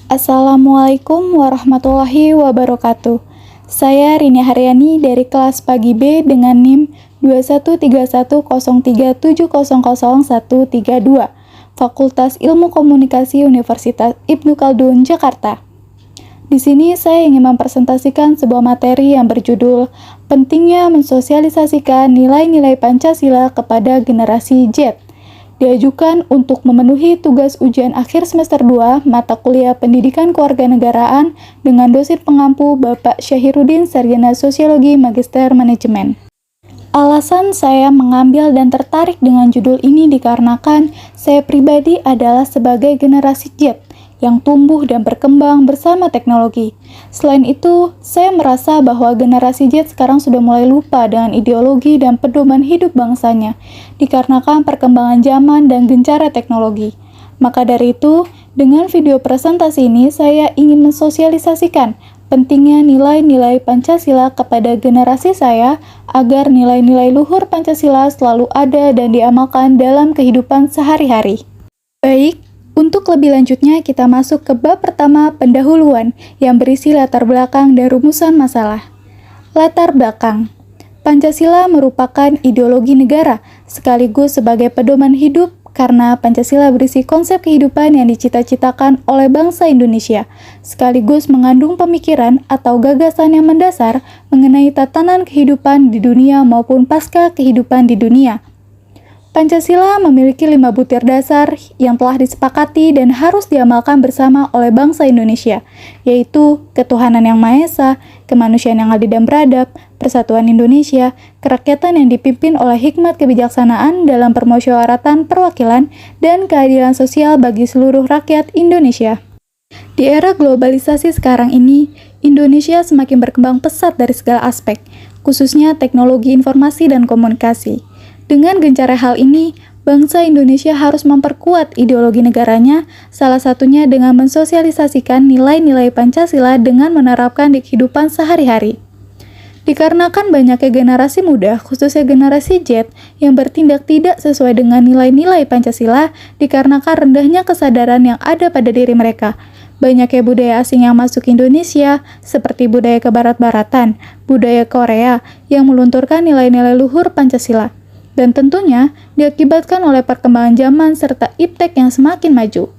Assalamualaikum warahmatullahi wabarakatuh. Saya Rini Haryani dari kelas pagi B dengan NIM 213103700132, Fakultas Ilmu Komunikasi Universitas Ibnu Khaldun, Jakarta. Di sini saya ingin mempresentasikan sebuah materi yang berjudul Pentingnya Mensosialisasikan Nilai-Nilai Pancasila kepada Generasi Z. Diajukan untuk memenuhi tugas ujian akhir semester 2 mata kuliah Pendidikan Kewarganegaraan dengan dosen pengampu Bapak Syahiruddin Sarjana Sosiologi Magister Manajemen. Alasan saya mengambil dan tertarik dengan judul ini dikarenakan saya pribadi adalah sebagai generasi Z yang tumbuh dan berkembang bersama teknologi. Selain itu, saya merasa bahwa generasi Z sekarang sudah mulai lupa dengan ideologi dan pedoman hidup bangsanya, dikarenakan perkembangan zaman dan gencara teknologi. Maka dari itu, dengan video presentasi ini, saya ingin mensosialisasikan pentingnya nilai-nilai Pancasila kepada generasi saya, agar nilai-nilai luhur Pancasila selalu ada dan diamalkan dalam kehidupan sehari-hari. Baik, untuk lebih lanjutnya, kita masuk ke bab pertama, pendahuluan, yang berisi latar belakang dan rumusan masalah. Latar belakang. Pancasila merupakan ideologi negara, sekaligus sebagai pedoman hidup, karena Pancasila berisi konsep kehidupan yang dicita-citakan oleh bangsa Indonesia, sekaligus mengandung pemikiran atau gagasan yang mendasar mengenai tatanan kehidupan di dunia maupun pasca kehidupan di dunia. Pancasila memiliki 5 butir dasar yang telah disepakati dan harus diamalkan bersama oleh bangsa Indonesia, yaitu ketuhanan yang Maha Esa, kemanusiaan yang adil dan beradab, persatuan Indonesia, kerakyatan yang dipimpin oleh hikmat kebijaksanaan dalam permusyawaratan perwakilan, dan keadilan sosial bagi seluruh rakyat Indonesia. Di era globalisasi sekarang ini, Indonesia semakin berkembang pesat dari segala aspek, khususnya teknologi informasi dan komunikasi. Dengan gencarnya hal ini, bangsa Indonesia harus memperkuat ideologi negaranya, salah satunya dengan mensosialisasikan nilai-nilai Pancasila dengan menerapkan di kehidupan sehari-hari. Dikarenakan banyaknya generasi muda, khususnya generasi Z, yang bertindak tidak sesuai dengan nilai-nilai Pancasila, dikarenakan rendahnya kesadaran yang ada pada diri mereka. Banyaknya budaya asing yang masuk Indonesia, seperti budaya kebarat-baratan, budaya Korea, yang melunturkan nilai-nilai luhur Pancasila. Dan tentunya diakibatkan oleh perkembangan zaman serta iptek yang semakin maju,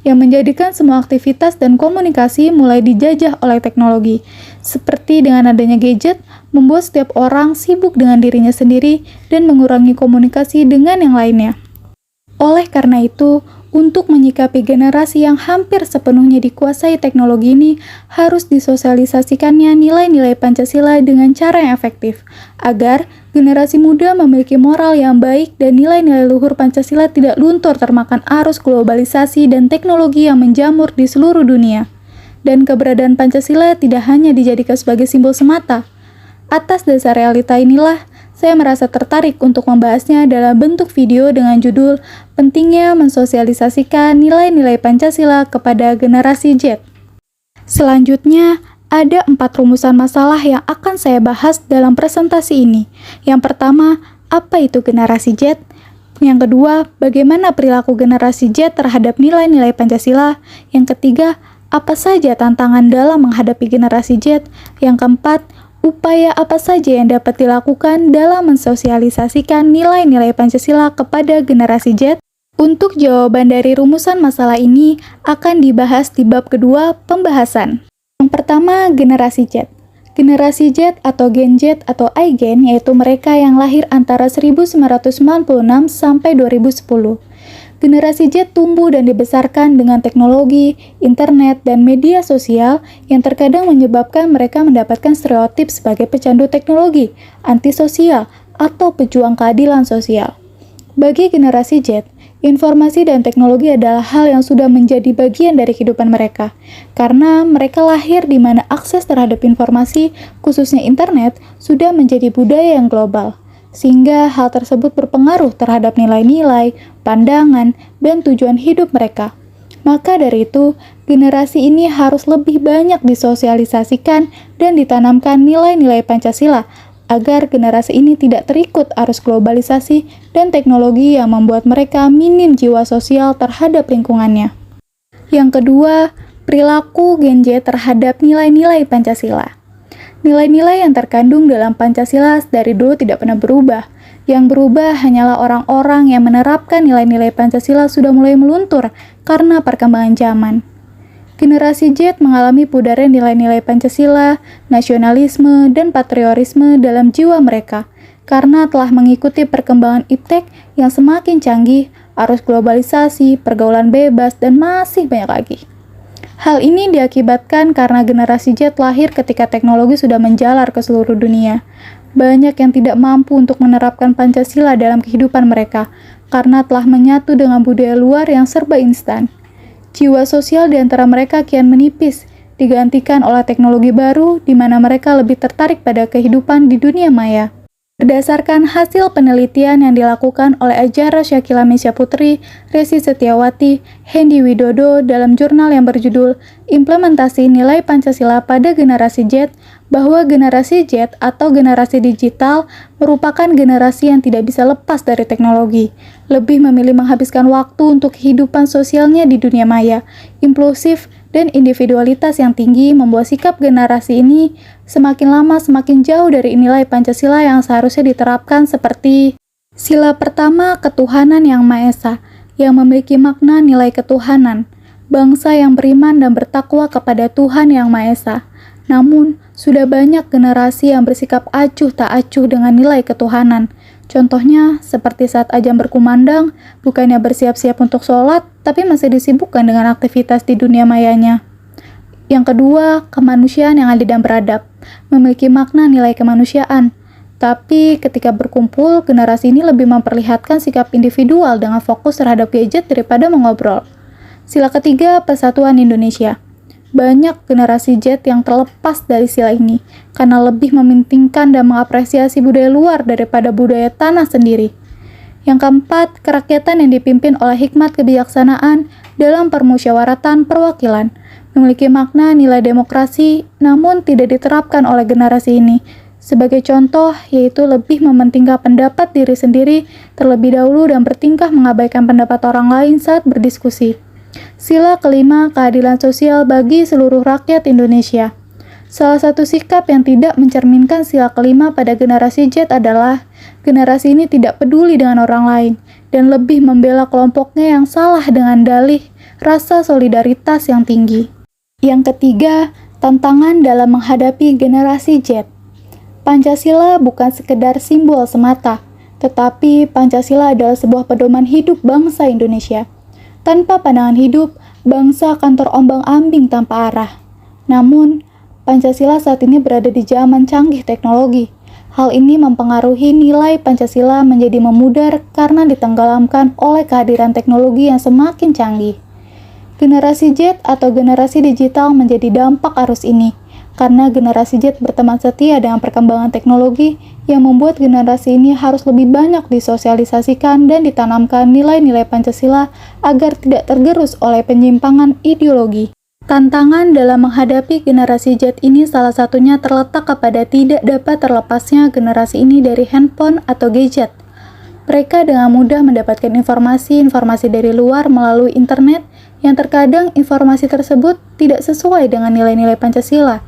yang menjadikan semua aktivitas dan komunikasi mulai dijajah oleh teknologi. Seperti dengan adanya gadget, membuat setiap orang sibuk dengan dirinya sendiri dan mengurangi komunikasi dengan yang lainnya. Oleh karena itu, untuk menyikapi generasi yang hampir sepenuhnya dikuasai teknologi ini, harus disosialisasikannya nilai-nilai Pancasila dengan cara yang efektif, agar generasi muda memiliki moral yang baik dan nilai-nilai luhur Pancasila tidak luntur termakan arus globalisasi dan teknologi yang menjamur di seluruh dunia. Dan keberadaan Pancasila tidak hanya dijadikan sebagai simbol semata. Atas dasar realita inilah, saya merasa tertarik untuk membahasnya dalam bentuk video dengan judul Pentingnya Mensosialisasikan Nilai-Nilai Pancasila kepada Generasi Z. Selanjutnya, ada 4 rumusan masalah yang akan saya bahas dalam presentasi ini. Yang pertama, apa itu generasi Z? Yang kedua, bagaimana perilaku generasi Z terhadap nilai-nilai Pancasila? Yang ketiga, apa saja tantangan dalam menghadapi generasi Z? Yang keempat, upaya apa saja yang dapat dilakukan dalam mensosialisasikan nilai-nilai Pancasila kepada generasi Z? Untuk jawaban dari rumusan masalah ini akan dibahas di bab kedua, pembahasan. Yang pertama, generasi Z. Generasi Z atau Gen Z atau iGen yaitu mereka yang lahir antara 1996 sampai 2010. Generasi Z tumbuh dan dibesarkan dengan teknologi, internet, dan media sosial yang terkadang menyebabkan mereka mendapatkan stereotip sebagai pecandu teknologi, antisosial, atau pejuang keadilan sosial. Bagi generasi Z, informasi dan teknologi adalah hal yang sudah menjadi bagian dari kehidupan mereka, karena mereka lahir di mana akses terhadap informasi, khususnya internet, sudah menjadi budaya yang global. Sehingga hal tersebut berpengaruh terhadap nilai-nilai, pandangan, dan tujuan hidup mereka. Maka dari itu, generasi ini harus lebih banyak disosialisasikan dan ditanamkan nilai-nilai Pancasila, agar generasi ini tidak terikut arus globalisasi dan teknologi yang membuat mereka minim jiwa sosial terhadap lingkungannya. Yang kedua, Perilaku Gen Z terhadap nilai-nilai Pancasila. Nilai-nilai yang terkandung dalam Pancasila dari dulu tidak pernah berubah. Yang berubah hanyalah orang-orang yang menerapkan nilai-nilai Pancasila sudah mulai meluntur karena perkembangan zaman. Generasi Z mengalami pudarnya nilai-nilai Pancasila, nasionalisme, dan patriotisme dalam jiwa mereka karena telah mengikuti perkembangan iptek yang semakin canggih, arus globalisasi, pergaulan bebas, dan masih banyak lagi. Hal ini diakibatkan karena generasi Z lahir ketika teknologi sudah menjalar ke seluruh dunia. Banyak yang tidak mampu untuk menerapkan Pancasila dalam kehidupan mereka karena telah menyatu dengan budaya luar yang serba instan. Jiwa sosial di antara mereka kian menipis, digantikan oleh teknologi baru di mana mereka lebih tertarik pada kehidupan di dunia maya. Berdasarkan hasil penelitian yang dilakukan oleh Ajara Syakila Mesya Putri, Resi Setiawati, Hendy Widodo dalam jurnal yang berjudul Implementasi Nilai Pancasila pada Generasi Z, bahwa generasi Z atau generasi digital merupakan generasi yang tidak bisa lepas dari teknologi, lebih memilih menghabiskan waktu untuk kehidupan sosialnya di dunia maya, impulsif, dan individualitas yang tinggi membuat sikap generasi ini semakin lama semakin jauh dari nilai Pancasila yang seharusnya diterapkan seperti sila pertama ketuhanan yang Maha Esa, yang memiliki makna nilai ketuhanan, bangsa yang beriman dan bertakwa kepada Tuhan yang Maha Esa. Namun, sudah banyak generasi yang bersikap acuh tak acuh dengan nilai ketuhanan. Contohnya, seperti saat azan berkumandang, bukannya bersiap-siap untuk sholat, tapi masih disibukkan dengan aktivitas di dunia mayanya. Yang kedua, kemanusiaan yang adil dan beradab, memiliki makna nilai kemanusiaan. Tapi ketika berkumpul, generasi ini lebih memperlihatkan sikap individual dengan fokus terhadap gadget daripada mengobrol. Sila ketiga, persatuan Indonesia. Banyak generasi Z yang terlepas dari sila ini karena lebih mementingkan dan mengapresiasi budaya luar daripada budaya tanah sendiri. Yang keempat, kerakyatan yang dipimpin oleh hikmat kebijaksanaan dalam permusyawaratan perwakilan, memiliki makna nilai demokrasi namun tidak diterapkan oleh generasi ini. Sebagai contoh, yaitu lebih mementingkan pendapat diri sendiri terlebih dahulu dan bertingkah mengabaikan pendapat orang lain saat berdiskusi. Sila kelima, keadilan sosial bagi seluruh rakyat Indonesia. Salah satu sikap yang tidak mencerminkan sila kelima pada generasi Z adalah generasi ini tidak peduli dengan orang lain dan lebih membela kelompoknya yang salah dengan dalih rasa solidaritas yang tinggi. Yang ketiga, tantangan dalam menghadapi generasi Z. Pancasila bukan sekedar simbol semata, tetapi Pancasila adalah sebuah pedoman hidup bangsa Indonesia. Tanpa pandangan hidup, bangsa akan terombang-ambing tanpa arah. Namun, Pancasila saat ini berada di zaman canggih teknologi. Hal ini mempengaruhi nilai Pancasila menjadi memudar karena ditenggelamkan oleh kehadiran teknologi yang semakin canggih. Generasi Z atau generasi digital menjadi dampak arus ini, karena generasi Z berteman setia dengan perkembangan teknologi yang membuat generasi ini harus lebih banyak disosialisasikan dan ditanamkan nilai-nilai Pancasila agar tidak tergerus oleh penyimpangan ideologi. Tantangan dalam menghadapi generasi Z ini salah satunya terletak kepada tidak dapat terlepasnya generasi ini dari handphone atau gadget. Mereka dengan mudah mendapatkan informasi dari luar melalui internet yang terkadang informasi tersebut tidak sesuai dengan nilai-nilai Pancasila.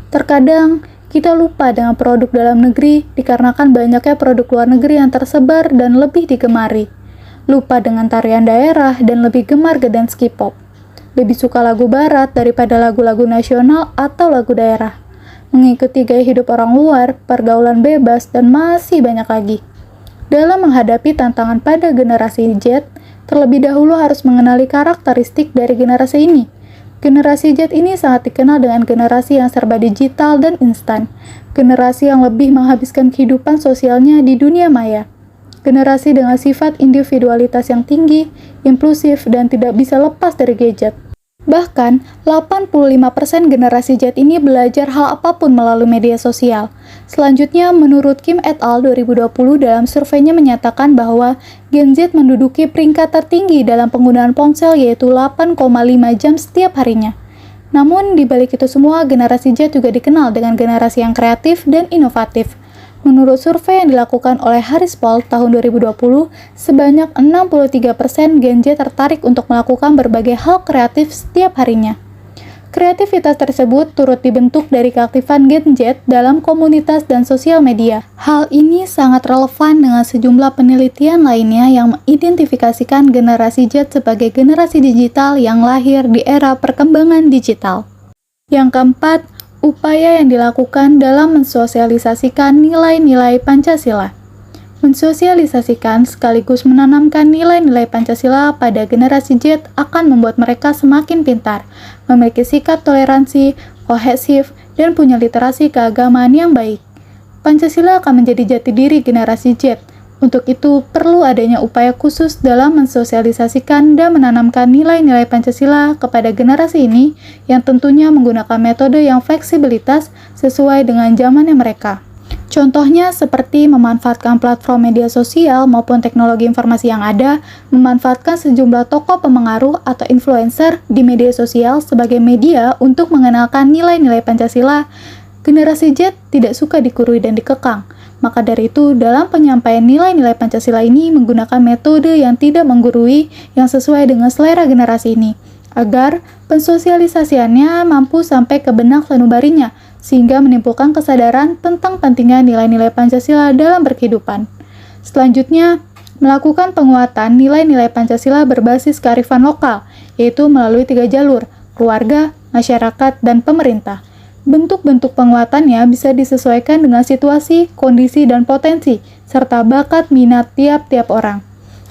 Terkadang, kita lupa dengan produk dalam negeri dikarenakan banyaknya produk luar negeri yang tersebar dan lebih digemari. Lupa dengan tarian daerah dan lebih gemar ke dance K-pop. Lebih suka lagu barat daripada lagu-lagu nasional atau lagu daerah. Mengikuti gaya hidup orang luar, pergaulan bebas, dan masih banyak lagi. Dalam menghadapi tantangan pada generasi Z, terlebih dahulu harus mengenali karakteristik dari generasi ini. Generasi Z ini sangat dikenal dengan generasi yang serba digital dan instan. Generasi yang lebih menghabiskan kehidupan sosialnya di dunia maya. Generasi dengan sifat individualitas yang tinggi, impulsif, dan tidak bisa lepas dari gadget. Bahkan, 85% generasi Z ini belajar hal apapun melalui media sosial. Selanjutnya, menurut Kim et al. 2020 dalam surveinya menyatakan bahwa Gen Z menduduki peringkat tertinggi dalam penggunaan ponsel yaitu 8,5 jam setiap harinya. Namun, di balik itu semua, generasi Z juga dikenal dengan generasi yang kreatif dan inovatif. Menurut survei yang dilakukan oleh Harris Poll tahun 2020, sebanyak 63% Gen Z tertarik untuk melakukan berbagai hal kreatif setiap harinya. Kreativitas tersebut turut dibentuk dari keaktifan Gen Z dalam komunitas dan sosial media. Hal ini sangat relevan dengan sejumlah penelitian lainnya yang mengidentifikasikan generasi Z sebagai generasi digital yang lahir di era perkembangan digital. Yang keempat, upaya yang dilakukan dalam mensosialisasikan nilai-nilai Pancasila. Mensosialisasikan sekaligus menanamkan nilai-nilai Pancasila pada generasi Z akan membuat mereka semakin pintar, memiliki sikap toleransi, kohesif, dan punya literasi keagamaan yang baik. Pancasila akan menjadi jati diri generasi Z. Untuk itu, perlu adanya upaya khusus dalam mensosialisasikan dan menanamkan nilai-nilai Pancasila kepada generasi ini yang tentunya menggunakan metode yang fleksibilitas sesuai dengan zamannya mereka. Contohnya seperti memanfaatkan platform media sosial maupun teknologi informasi yang ada, memanfaatkan sejumlah tokoh pemengaruh atau influencer di media sosial sebagai media untuk mengenalkan nilai-nilai Pancasila. Generasi Z tidak suka dikurui dan dikekang. Maka dari itu, dalam penyampaian nilai-nilai Pancasila ini menggunakan metode yang tidak menggurui yang sesuai dengan selera generasi ini, agar pensosialisasiannya mampu sampai ke benak sanubarinya, sehingga menimbulkan kesadaran tentang pentingnya nilai-nilai Pancasila dalam berkehidupan. Selanjutnya, melakukan penguatan nilai-nilai Pancasila berbasis kearifan lokal, yaitu melalui 3 jalur, keluarga, masyarakat, dan pemerintah. Bentuk-bentuk penguatannya bisa disesuaikan dengan situasi, kondisi, dan potensi, serta bakat minat tiap-tiap orang.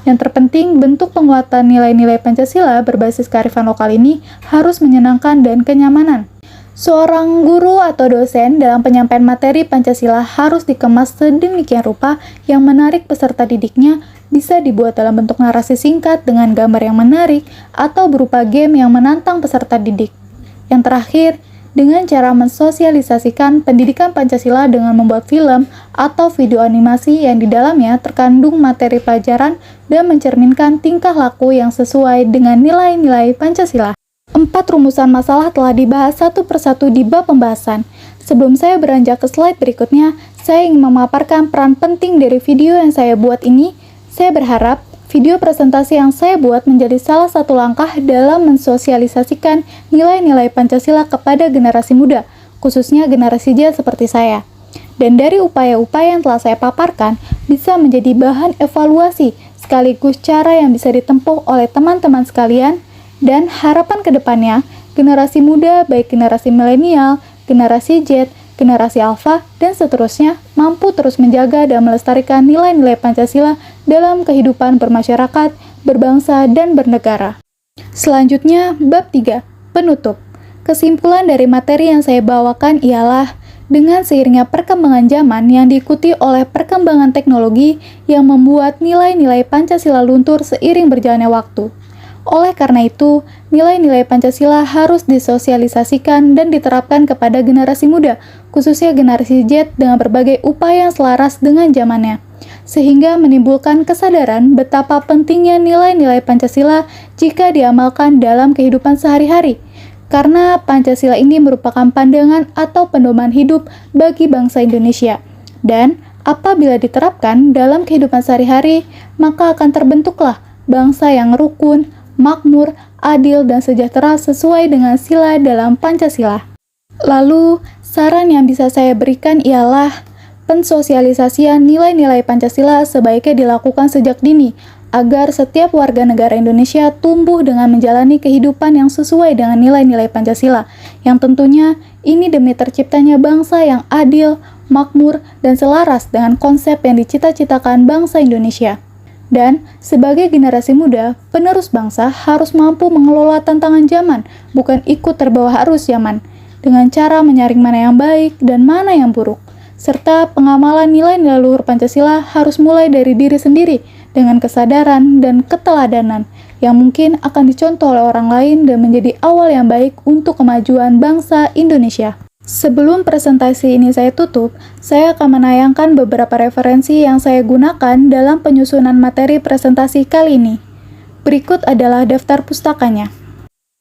Yang terpenting, bentuk penguatan nilai-nilai Pancasila berbasis kearifan lokal ini harus menyenangkan dan kenyamanan. Seorang guru atau dosen dalam penyampaian materi Pancasila harus dikemas sedemikian rupa yang menarik peserta didiknya, bisa dibuat dalam bentuk narasi singkat dengan gambar yang menarik atau berupa game yang menantang peserta didik. Yang terakhir, dengan cara mensosialisasikan pendidikan Pancasila dengan membuat film atau video animasi yang di dalamnya terkandung materi pelajaran dan mencerminkan tingkah laku yang sesuai dengan nilai-nilai Pancasila. 4 rumusan masalah telah dibahas satu persatu di bab pembahasan. Sebelum saya beranjak ke slide berikutnya, saya ingin memaparkan peran penting dari video yang saya buat ini. Saya berharap video presentasi yang saya buat menjadi salah satu langkah dalam mensosialisasikan nilai-nilai Pancasila kepada generasi muda, khususnya generasi Z seperti saya. Dan dari upaya-upaya yang telah saya paparkan, bisa menjadi bahan evaluasi sekaligus cara yang bisa ditempuh oleh teman-teman sekalian. Dan harapan ke depannya, generasi muda baik generasi milenial, generasi Z, generasi Alpha, dan seterusnya mampu terus menjaga dan melestarikan nilai-nilai Pancasila dalam kehidupan bermasyarakat, berbangsa, dan bernegara. Selanjutnya, bab 3, penutup. Kesimpulan dari materi yang saya bawakan ialah, dengan seiringnya perkembangan zaman yang diikuti oleh perkembangan teknologi yang membuat nilai-nilai Pancasila luntur seiring berjalannya waktu. Oleh karena itu, nilai-nilai Pancasila harus disosialisasikan dan diterapkan kepada generasi muda, khususnya generasi Z dengan berbagai upaya yang selaras dengan zamannya, sehingga menimbulkan kesadaran betapa pentingnya nilai-nilai Pancasila jika diamalkan dalam kehidupan sehari-hari. Karena Pancasila ini merupakan pandangan atau pedoman hidup bagi bangsa Indonesia. Dan apabila diterapkan dalam kehidupan sehari-hari, maka akan terbentuklah bangsa yang rukun, makmur, adil, dan sejahtera sesuai dengan sila dalam Pancasila. Lalu, saran yang bisa saya berikan ialah pensosialisasian nilai-nilai Pancasila sebaiknya dilakukan sejak dini, agar setiap warga negara Indonesia tumbuh dengan menjalani kehidupan yang sesuai dengan nilai-nilai Pancasila, yang tentunya ini demi terciptanya bangsa yang adil, makmur, dan selaras dengan konsep yang dicita-citakan bangsa Indonesia. Dan, sebagai generasi muda, penerus bangsa harus mampu mengelola tantangan zaman, bukan ikut terbawa arus zaman, dengan cara menyaring mana yang baik dan mana yang buruk. Serta pengamalan nilai-nilai luhur Pancasila harus mulai dari diri sendiri, dengan kesadaran dan keteladanan, yang mungkin akan dicontoh oleh orang lain dan menjadi awal yang baik untuk kemajuan bangsa Indonesia. Sebelum presentasi ini saya tutup, saya akan menayangkan beberapa referensi yang saya gunakan dalam penyusunan materi presentasi kali ini. Berikut adalah daftar pustakanya.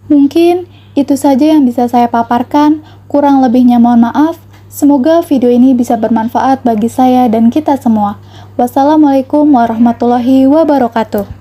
Mungkin itu saja yang bisa saya paparkan, kurang lebihnya mohon maaf. Semoga video ini bisa bermanfaat bagi saya dan kita semua. Wassalamualaikum warahmatullahi wabarakatuh.